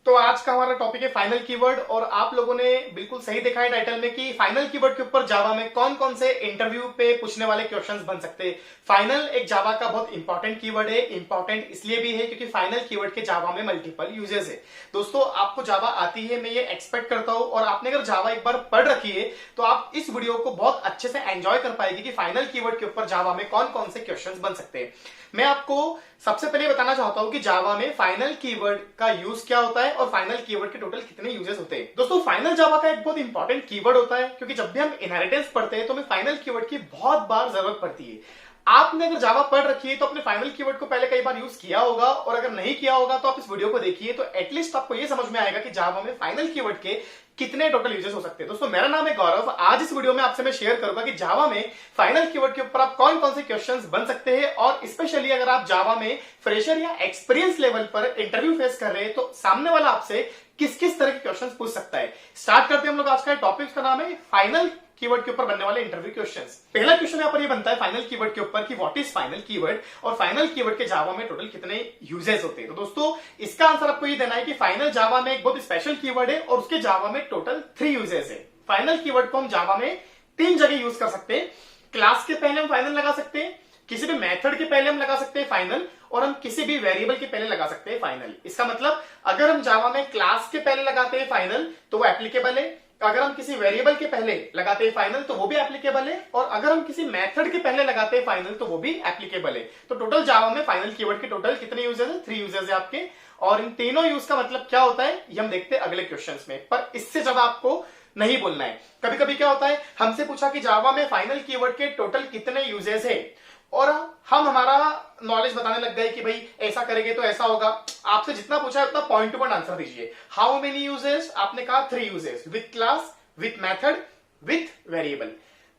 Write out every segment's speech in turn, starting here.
तो आज का हमारा टॉपिक है फाइनल कीवर्ड। और आप लोगों ने बिल्कुल सही देखा है टाइटल में कि फाइनल कीवर्ड के ऊपर जावा में कौन कौन से इंटरव्यू पे पूछने वाले क्वेश्चंस बन सकते हैं। फाइनल एक जावा का बहुत इंपॉर्टेंट कीवर्ड है। इंपॉर्टेंट इसलिए भी है क्योंकि फाइनल कीवर्ड के जावा में मल्टीपल यूजेस है। दोस्तों, आपको जावा आती है, मैं ये एक्सपेक्ट करता हूं, और आपने अगर जावा एक बार पढ़ रखी है तो आप इस वीडियो को बहुत अच्छे से एंजॉय कर पाएगी कि फाइनल कीवर्ड के ऊपर जावा में कौन कौन से क्वेश्चंस बन सकते हैं। मैं आपको सबसे पहले बताना चाहता हूं कि जावा में फाइनल कीवर्ड का यूज क्या होता है और फाइनल कीवर्ड के टोटल कितने यूजेस होते हैं। दोस्तों, फाइनल जावा का एक बहुत इंपॉर्टेंट कीवर्ड होता है क्योंकि जब भी हम इनहेरिटेंस पढ़ते हैं तो हमें फाइनल कीवर्ड की बहुत बार जरूरत पड़ती है। आपने अगर जावा पढ़ रखी है तो अपने फाइनल कीवर्ड को पहले कई बार यूज किया होगा, और अगर नहीं किया होगा तो आप इस वीडियो को देखिए तो एटलीस्ट आपको यह समझ में आएगा कि जावा में फाइनल कीवर्ड के कितने टोटल यूजेस हो सकते हैं। दोस्तों, मेरा नाम है गौरव। आज इस वीडियो में आपसे मैं शेयर करूंगा कि जावा में फाइनल कीवर्ड के ऊपर आप कौन कौन से क्वेश्चंस बन सकते हैं, और स्पेशली अगर आप जावा में फ्रेशर या एक्सपीरियंस लेवल पर इंटरव्यू फेस कर रहे हैं तो सामने वाला आपसे किस किस तरह के क्वेश्चंस पूछ सकता है। स्टार्ट करते हैं हम लोग आज का टॉपिक, का नाम है फाइनल कीवर्ड के ऊपर बनने वाले इंटरव्यू क्वेश्चंस। पहला क्वेश्चन यहां पर ये बनता है फाइनल कीवर्ड के ऊपर कि व्हाट इज फाइनल कीवर्ड, और फाइनल कीवर्ड के जावा में टोटल कितने यूजेस होते हैं। तो दोस्तों, इसका आंसर आपको ये देना है कि फाइनल जावा में एक बहुत स्पेशल कीवर्ड है और उसके जावा में टोटल 3 यूजेस है। फाइनल कीवर्ड को हम जावा में 3 जगह यूज कर सकते हैं। क्लास के पहले हम फाइनल लगा सकते हैं, किसी भी मेथड के पहले हम लगा सकते हैं फाइनल, और हम किसी भी वेरिएबल के पहले लगा सकते हैं फाइनल। इसका मतलब अगर हम जावा में क्लास के पहले लगाते हैं फाइनल तो वो एप्लीकेबल है, अगर हम किसी वेरिएबल के पहले लगाते हैं फाइनल तो वो भी एप्लीकेबल है, और अगर हम किसी मेथड के पहले लगाते हैं फाइनल तो वो भी एप्लीकेबल है। तो टोटल जावा में फाइनल कीवर्ड के टोटल कितने यूजेस है? 3 यूजेस है आपके। और इन तीनों यूज का मतलब क्या होता है ये हम देखते हैं अगले क्वेश्चंस में, पर इससे ज्यादा आपको नहीं बोलना है। कभी कभी क्या होता है, हमसे पूछा कि जावा में फाइनल कीवर्ड के टोटल कितने यूजेस है, और हम हमारा नॉलेज बताने लग गए कि भाई ऐसा करेंगे तो ऐसा होगा। आपसे जितना पूछा है उतना पॉइंट टू पॉइंट आंसर दीजिए। How many uses? आपने कहा 3 uses, with class, with method, with variable.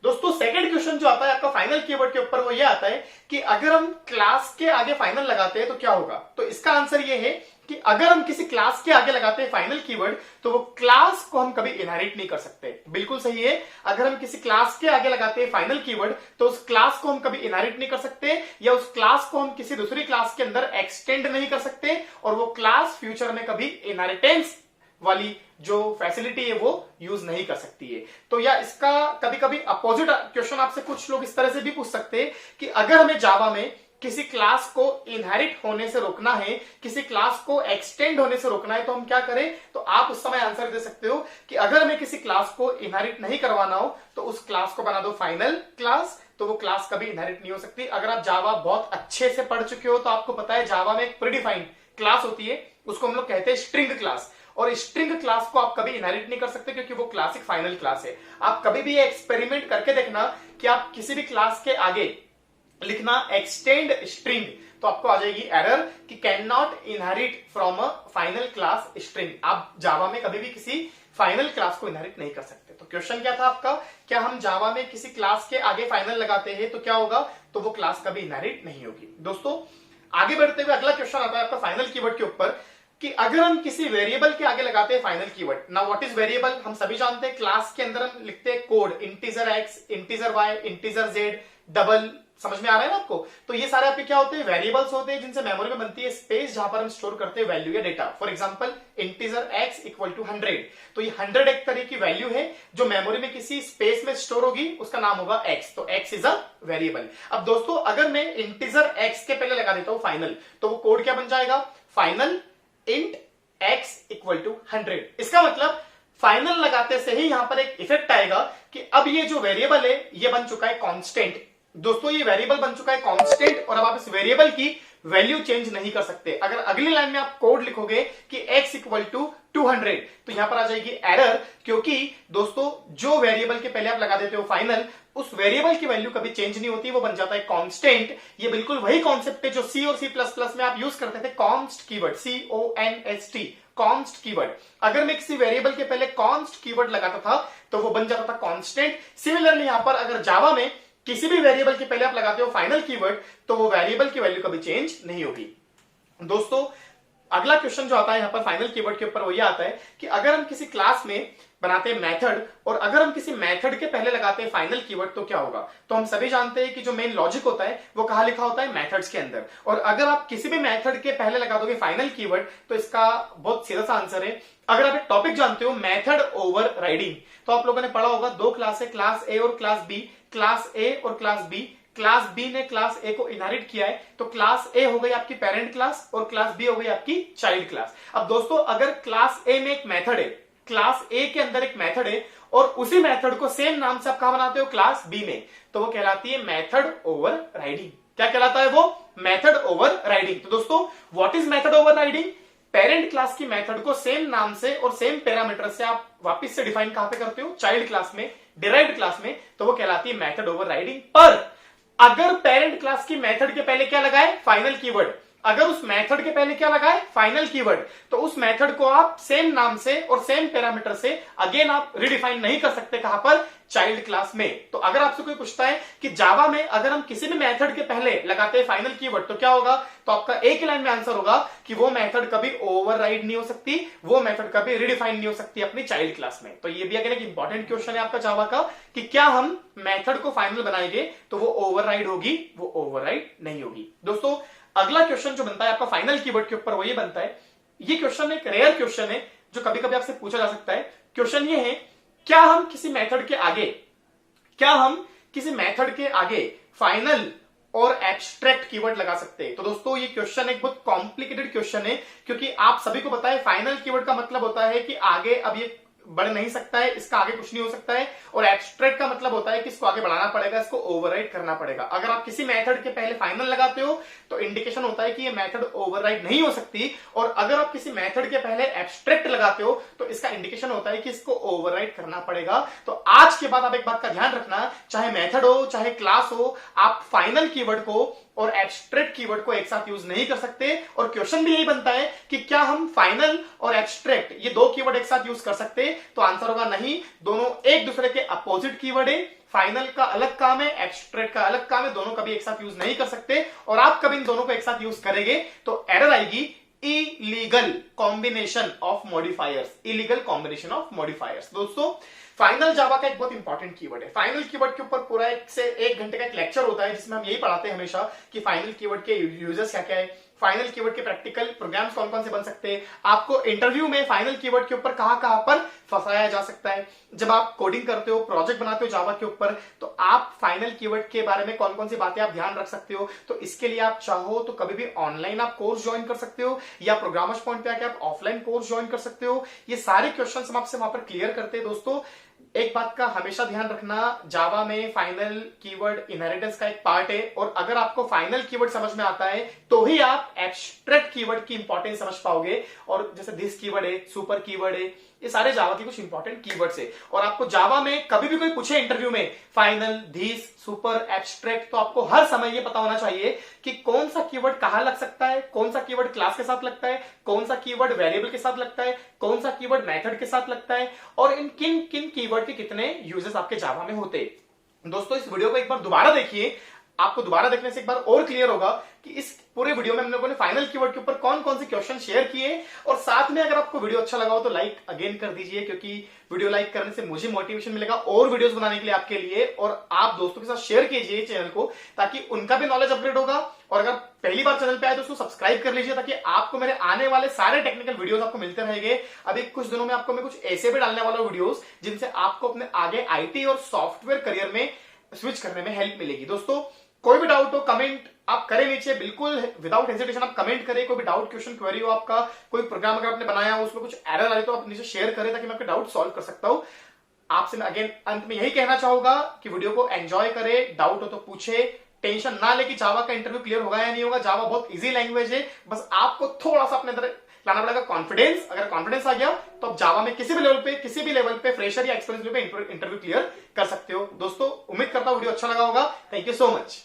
दोस्तों, सेकंड क्वेश्चन जो आता है आपका फाइनल कीवर्ड के ऊपर वो ये आता है कि अगर हम क्लास के आगे फाइनल लगाते हैं तो क्या होगा। तो इसका आंसर ये है कि अगर हम किसी क्लास के आगे लगाते हैं फाइनल कीवर्ड तो वो क्लास को हम कभी इनहेरिट नहीं कर सकते। बिल्कुल सही है, अगर हम किसी क्लास के आगे लगाते हैं फाइनल कीवर्ड तो उस क्लास को हम कभी इनहेरिट नहीं कर सकते, या उस क्लास को हम किसी दूसरी क्लास के अंदर एक्सटेंड नहीं कर सकते, और वो क्लास फ्यूचर में कभी इनहेरिटेंस वाली जो फैसिलिटी है वो यूज नहीं कर सकती है। तो या इसका कभी कभी अपोजिट क्वेश्चन आपसे कुछ लोग इस तरह से भी पूछ सकते हैं कि अगर हमें जावा में किसी क्लास को इनहेरिट होने से रोकना है, किसी क्लास को एक्सटेंड होने से रोकना है तो हम क्या करें। तो आप उस समय आंसर दे सकते हो कि अगर हमें किसी क्लास को इनहेरिट नहीं करवाना हो तो उस क्लास को बना दो फाइनल क्लास, तो वो क्लास कभी इनहेरिट नहीं हो सकती। अगर आप जावा बहुत अच्छे से पढ़ चुके हो तो आपको पता है जावा में एक प्रीडिफाइंड क्लास होती है, उसको हम लोग कहते हैं स्ट्रिंग क्लास, और स्ट्रिंग क्लास को आप कभी इनहेरिट नहीं कर सकते क्योंकि वो क्लास एक फाइनल क्लास है। आप कभी भी ये एक्सपेरिमेंट करके देखना कि आप किसी भी क्लास के आगे लिखना एक्सटेंड स्ट्रिंग, तो आपको आ जाएगी एरर कि can not inherit from a final class string. आप जावा में कभी भी किसी फाइनल क्लास को इनहेरिट नहीं कर सकते। तो क्वेश्चन क्या था आपका, क्या हम जावा में किसी क्लास के आगे फाइनल लगाते हैं तो क्या होगा, तो वो क्लास कभी इनहेरिट नहीं होगी। दोस्तों, आगे बढ़ते हुए अगला क्वेश्चन आता है आपका फाइनल कीवर्ड के ऊपर कि अगर हम किसी वेरिएबल के आगे लगाते हैं final keyword. Now what is variable? हम सभी जानते हैं क्लास के अंदर हम लिखते हैं code, integer X, integer Y, integer Z, double. समझ में आ रहा है ना आपको? तो ये सारे आपके क्या होते हैं? वेरिएबल्स होते हैं जिनसे मेमोरी में बनती है स्पेस, जहां पर हम स्टोर करते हैं वैल्यू या data. For example integer X equal to 100, तो ये 100 एक तरह की वैल्यू है जो मेमोरी में किसी स्पेस में स्टोर होगी, उसका नाम होगा एक्स। तो एक्स इज अ वेरिएबल। अब दोस्तों, अगर मैं इंटीजर एक्स के पहले लगा देता हूं फाइनल, तो वो कोड क्या बन जाएगा? Final int x equal to 100। इसका मतलब फाइनल लगाते से ही यहां पर एक इफेक्ट आएगा कि अब ये जो वेरिएबल है ये बन चुका है कांस्टेंट। दोस्तों, ये वेरिएबल बन चुका है कांस्टेंट, और अब आप इस वेरिएबल की वैल्यू चेंज नहीं कर सकते। अगर अगली लाइन में आप कोड लिखोगे कि x इक्वल टू 200, तो यहां पर आ जाएगी एरर, क्योंकि दोस्तों जो वेरिएबल के पहले आप लगा देते हो फाइनल, उस वेरिएबल की वैल्यू कभी चेंज नहीं होती, वो बन जाता है कांस्टेंट। ये बिल्कुल वही कॉन्सेप्ट है जो सी और C++ में आप यूज करते थे, const keyword, CONST, const keyword. अगर मैं किसी वेरिएबल के पहले कॉन्स्ट कीवर्ड लगाता था तो वो बन जाता था कांस्टेंट। सिमिलरली यहां पर अगर जावा में किसी भी वेरिएबल के पहले आप लगाते हो फाइनल कीवर्ड तो वो वेरिएबल की वैल्यू कभी चेंज नहीं होगी। दोस्तों, अगला क्वेश्चन जो आता है यहाँ पर फाइनल कीवर्ड के ऊपर वो ये आता है कि अगर हम किसी क्लास में बनाते हैं मेथड और अगर हम किसी मेथड के पहले लगाते हैं फाइनल कीवर्ड तो क्या होगा। तो हम सभी जानते हैं कि जो मेन लॉजिक होता है वो कहाँ लिखा होता है, मेथड्स के अंदर। और अगर आप किसी भी मेथड के पहले लगा दोगे फाइनल कीवर्ड तो इसका बहुत सीधा सा आंसर है, अगर आप एक टॉपिक जानते हो मेथड ओवर राइडिंग, तो आप लोगों ने पढ़ा होगा दो क्लास है, क्लास ए और क्लास बी। क्लास ए और क्लास बी, क्लास बी ने क्लास ए को इनहेरिट किया है, तो क्लास ए हो गई आपकी पेरेंट क्लास और क्लास बी हो गई आपकी चाइल्ड क्लास। अब दोस्तों अगर क्लास ए में एक मेथड है, क्लास ए के अंदर एक मेथड है और उसी मेथड को सेम नाम से आप कहां बनाते हो, क्लास बी में, तो वो कहलाती है मेथड ओवर राइडिंग। क्या कहलाता है वो, मेथड ओवर राइडिंग। तो दोस्तों what is method over riding, parent class की मेथड को सेम नाम से और सेम पैरामीटर से आप वापस से डिफाइन कहां पे करते हो, चाइल्ड क्लास में, डिराइव्ड क्लास में, तो वो कहलाती है मेथड ओवर राइडिंग। पर अगर पेरेंट क्लास की मेथड के पहले क्या लगाए, फाइनल कीवर्ड, अगर उस मेथड के पहले क्या लगाए, फाइनल कीवर्ड, तो उस मेथड को आप सेम नाम से और सेम पैरामीटर से अगेन आप रिडिफाइन नहीं कर सकते, कहां पर, चाइल्ड क्लास में। तो अगर आपसे कोई पूछता है कि जावा में अगर हम किसी भी मेथड के पहले लगाते हैं फाइनल कीवर्ड तो क्या होगा, तो आपका एक ही लाइन में आंसर होगा कि वो मेथड कभी ओवरराइड नहीं हो सकती, वो मेथड कभी रिडिफाइन नहीं हो सकती अपनी चाइल्ड क्लास में। तो ये भी अगर एक इंपॉर्टेंट क्वेश्चन है आपका जावा का कि क्या हम मेथड को फाइनल बनाएंगे तो वो ओवरराइड होगी, वो ओवरराइड नहीं होगी। दोस्तों अगला क्वेश्चन जो बनता है आपका फाइनल कीवर्ड के ऊपर वो ये बनता है, ये क्वेश्चन एक रेयर क्वेश्चन है जो कभी कभी आपसे पूछा जा सकता है। क्वेश्चन ये है, क्या हम किसी मेथड के आगे फाइनल और एब्स्ट्रैक्ट कीवर्ड लगा सकते हैं। तो दोस्तों ये क्वेश्चन एक बहुत कॉम्प्लिकेटेड क्वेश्चन है, क्योंकि आप सभी को पता है फाइनल कीवर्ड का मतलब होता है कि आगे अब ये बढ़ नहीं सकता है, इसका आगे कुछ नहीं हो सकता है, और एब्स्ट्रैक्ट का मतलब होता है कि इसको आगे बढ़ाना पड़ेगा, इसको ओवरराइड करना पड़ेगा। अगर आप किसी मेथड के पहले फाइनल लगाते हो तो इंडिकेशन होता है कि ये मेथड ओवरराइड नहीं हो सकती, और अगर आप किसी मेथड के पहले एब्स्ट्रैक्ट लगाते हो तो इसका इंडिकेशन होता है कि इसको ओवरराइड करना पड़ेगा। तो आज के बाद आप एक बात का ध्यान रखना, चाहे मेथड हो चाहे क्लास हो, आप फाइनल कीवर्ड को और एब्स्ट्रैक्ट कीवर्ड को एक साथ यूज नहीं कर सकते। और क्वेश्चन भी यही बनता है कि क्या हम फाइनल और एब्स्ट्रैक्ट ये दो कीवर्ड एक साथ यूज कर सकते हैं, तो आंसर होगा नहीं, दोनों एक दूसरे के अपोजिट कीवर्ड है। फाइनल का अलग काम है, एब्स्ट्रैक्ट का अलग काम है, दोनों कभी एक साथ यूज नहीं कर सकते। और आप कभी इन दोनों को एक साथ यूज करेंगे तो एरर आएगी, illegal combination of modifiers, illegal combination of modifiers. दोस्तों फाइनल जावा का एक बहुत इंपॉर्टेंट कीवर्ड है। फाइनल कीवर्ड के ऊपर पूरा 1 से 1 घंटे का एक लेक्चर होता है जिसमें हम यही पढ़ाते हैं हमेशा कि फाइनल कीवर्ड के यूजर्स क्या क्या है, फाइनल कीवर्ड के प्रैक्टिकल प्रोग्राम्स कौन कौन से बन सकते हैं, आपको इंटरव्यू में फाइनल कीवर्ड के ऊपर कहां कहां पर फंसाया जा सकता है, जब आप कोडिंग करते हो, प्रोजेक्ट बनाते हो जावा के ऊपर, तो आप फाइनल कीवर्ड के बारे में कौन कौन सी बातें आप ध्यान रख सकते हो। तो इसके लिए आप चाहो तो कभी भी ऑनलाइन आप कोर्स ज्वाइन कर सकते हो, या प्रोग्रामर्स पॉइंट पे आके आप ऑफलाइन कोर्स ज्वाइन कर सकते हो। ये सारे क्वेश्चन हम आपसे वहां पर क्लियर करते हैं। दोस्तों एक बात का हमेशा ध्यान रखना, जावा में फाइनल कीवर्ड इनहेरिटेंस का एक पार्ट है, और अगर आपको फाइनल कीवर्ड समझ में आता है तो ही आप एब्स्ट्रैक्ट कीवर्ड की इंपॉर्टेंस समझ पाओगे। और जैसे दिस कीवर्ड है, सुपर कीवर्ड है, ये सारे जावा के कुछ इंपॉर्टेंट कीवर्ड्स है। और आपको जावा में कभी भी कोई पूछे इंटरव्यू में फाइनल, दिस, सुपर, एब्स्ट्रैक्ट, तो आपको हर समय ये पता होना चाहिए कि कौन सा कीवर्ड कहां लग सकता है, कौन सा कीवर्ड क्लास के साथ लगता है, कौन सा कीवर्ड वेरिएबल के साथ लगता है, कौन सा कीवर्ड मेथड के साथ लगता है, और इन किन किन कीवर्ड के कितने यूजेस आपके जावा में होते हैं। दोस्तों इस वीडियो को एक बार दोबारा देखिए, आपको दोबारा देखने से एक बार और क्लियर होगा कि इस पूरे वीडियो में हम लोगों ने फाइनल कीवर्ड के ऊपर कौन कौन से क्वेश्चन शेयर किए। और साथ में अगर आपको वीडियो अच्छा लगा हो तो लाइक अगेन कर दीजिए, क्योंकि वीडियो लाइक करने से मुझे मोटिवेशन मिलेगा और वीडियोस बनाने के लिए आपके लिए। और आप दोस्तों के साथ शेयर कीजिए चैनल को, ताकि उनका भी नॉलेज अपग्रेड होगा। और अगर पहली बार चैनल पे आए तो उसको सब्सक्राइब कर लीजिए, ताकि आपको मेरे आने वाले सारे टेक्निकल वीडियोस आपको मिलते रहेंगे। अभी कुछ दिनों में आपको मैं कुछ ऐसे भी डालने वाला हूं वीडियोस जिनसे आपको अपने आगे आईटी और सॉफ्टवेयर करियर में स्विच करने में हेल्प मिलेगी। दोस्तों कोई भी डाउट हो कमेंट आप करें नीचे, बिल्कुल विदाउट हेजिटेशन आप कमेंट करें। कोई भी डाउट, क्वेश्चन, क्वेरी हो आपका, कोई प्रोग्राम अगर आपने बनाया हो उसमें कुछ एरर आए तो आप नीचे शेयर करें, ताकि मैं आपके डाउट सॉल्व कर सकता हूं। आपसे मैं अगेन अंत में यही कहना चाहूंगा कि वीडियो को एंजॉय करें, डाउट हो तो पूछे, टेंशन ना ले कि जावा का इंटरव्यू क्लियर होगा या नहीं होगा। जावा बहुत इजी लैंग्वेज है, बस आपको थोड़ा सा अपने अंदर लाना पड़ेगा कॉन्फिडेंस। अगर कॉन्फिडेंस आ गया तो आप जावा में किसी भी लेवल पे फ्रेशर या एक्सपीरियंस लेवल पे इंटरव्यू क्लियर कर सकते हो। दोस्तों उम्मीद करता हूं वीडियो अच्छा लगा होगा। Thank you so much.